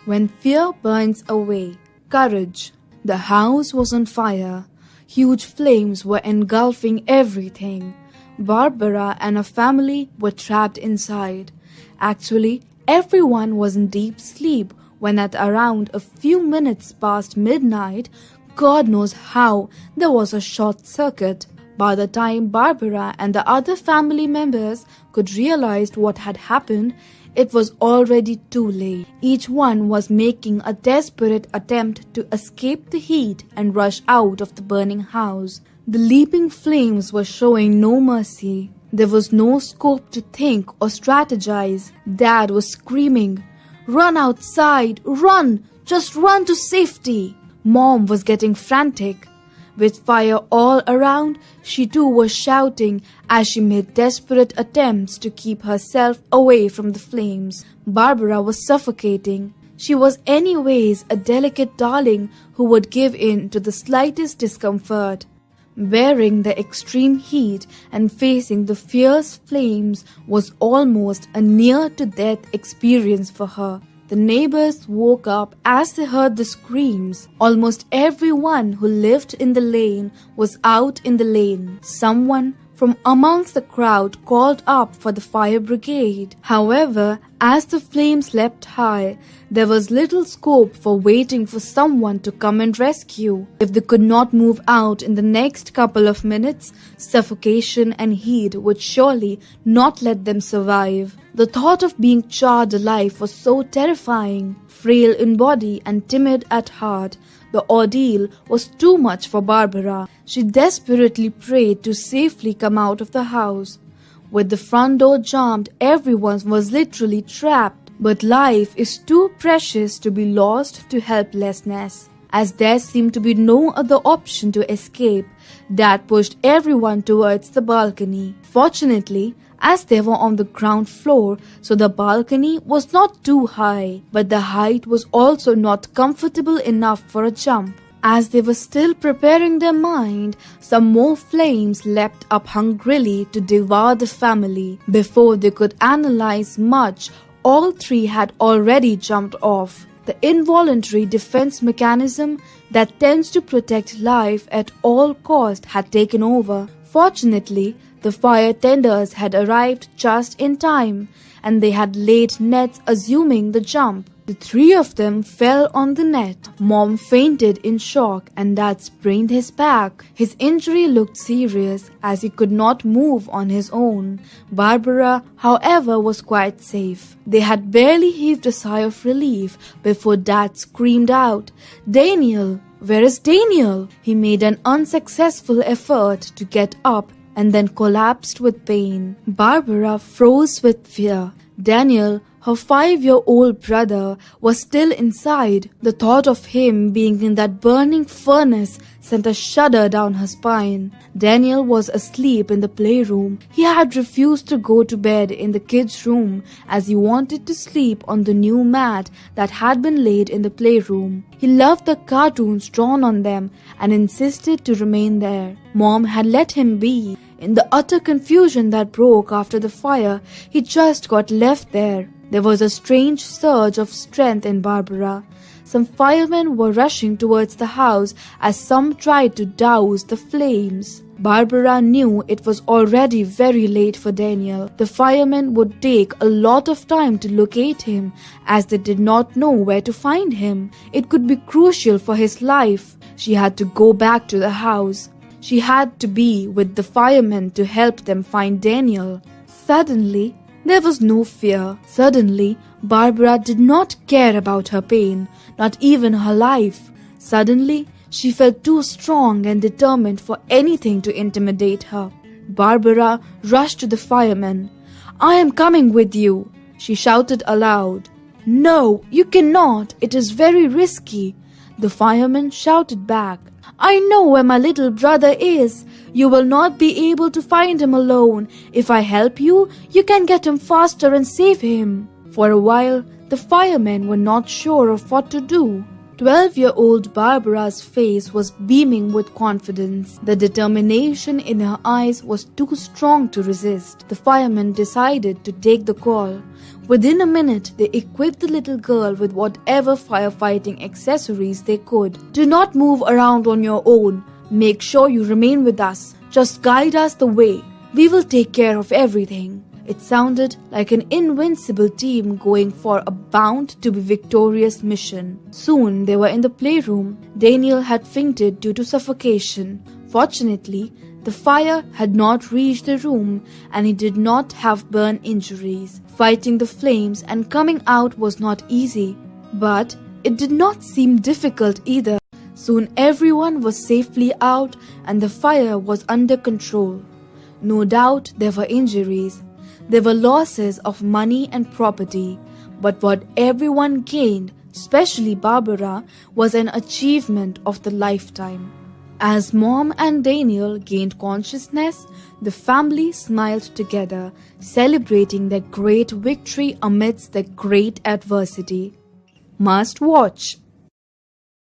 When fear burns away, courage. The house was on fire. Huge flames were engulfing everything. Barbara and her family were trapped inside. Actually, everyone was in deep sleep when at around a few minutes past midnight, God knows how, there was a short circuit. By the time Barbara and the other family members could realize what had happened, it was already too late. Each one was making a desperate attempt to escape the heat and rush out of the burning house. The leaping flames were showing no mercy. There was no scope to think or strategize. Dad was screaming, "Run outside! Run! Just run to safety!" Mom was getting frantic. With fire all around, she too was shouting as she made desperate attempts to keep herself away from the flames. Barbara was suffocating. She was anyways a delicate darling who would give in to the slightest discomfort. Bearing the extreme heat and facing the fierce flames was almost a near-to-death experience for her. The neighbors woke up as they heard the screams. Almost everyone who lived in the lane was out in the lane. Someone from amongst the crowd called up for the fire brigade. However, as the flames leapt high, there was little scope for waiting for someone to come and rescue. If they could not move out in the next couple of minutes, suffocation and heat would surely not let them survive. The thought of being charred alive was so terrifying. Frail in body and timid at heart, the ordeal was too much for Barbara. She desperately prayed to safely come out of the house. With the front door jammed, everyone was literally trapped. But life is too precious to be lost to helplessness. As there seemed to be no other option to escape, Dad pushed everyone towards the balcony. Fortunately, as they were on the ground floor, so the balcony was not too high, but the height was also not comfortable enough for a jump. As they were still preparing their mind, some more flames leapt up hungrily to devour the family. Before they could analyze much, all three had already jumped off. The involuntary defense mechanism that tends to protect life at all cost had taken over. Fortunately, the fire tenders had arrived just in time, and they had laid nets assuming the jump. The three of them fell on the net. Mom fainted in shock and Dad sprained his back. His injury looked serious as he could not move on his own. Barbara, however, was quite safe. They had barely heaved a sigh of relief before Dad screamed out, "Daniel! Where is Daniel?" He made an unsuccessful effort to get up and then collapsed with pain. Barbara froze with fear. Daniel, her 5-year-old brother, was still inside. The thought of him being in that burning furnace sent a shudder down her spine. Daniel was asleep in the playroom. He had refused to go to bed in the kids' room as he wanted to sleep on the new mat that had been laid in the playroom. He loved the cartoons drawn on them and insisted to remain there. Mom had let him be. In the utter confusion that broke after the fire, he just got left there. There was a strange surge of strength in Barbara. Some firemen were rushing towards the house as some tried to douse the flames. Barbara knew it was already very late for Daniel. The firemen would take a lot of time to locate him as they did not know where to find him. It could be crucial for his life. She had to go back to the house. She had to be with the firemen to help them find Daniel. Suddenly, there was no fear. Suddenly, Barbara did not care about her pain, not even her life. Suddenly, she felt too strong and determined for anything to intimidate her. Barbara rushed to the firemen. "I am coming with you," she shouted aloud. "No, you cannot. It is very risky," the firemen shouted back. "I know where my little brother is. You will not be able to find him alone. If I help you, you can get him faster and save him." For a while, the firemen were not sure of what to do. 12-year-old Barbara's face was beaming with confidence. The determination in her eyes was too strong to resist. The firemen decided to take the call. Within a minute, they equipped the little girl with whatever firefighting accessories they could. Do not move around on your own. Make sure you remain with us. Just guide us the way. We will take care of everything. It sounded like an invincible team going for a bound-to-be-victorious mission. Soon they were in the playroom. Daniel had fainted due to suffocation. Fortunately, the fire had not reached the room and he did not have burn injuries. Fighting the flames and coming out was not easy, but it did not seem difficult either. Soon everyone was safely out and the fire was under control. No doubt there were injuries. There were losses of money and property, but what everyone gained, especially Barbara, was an achievement of the lifetime. As Mom and Daniel gained consciousness, the family smiled together, celebrating their great victory amidst the great adversity. Must watch.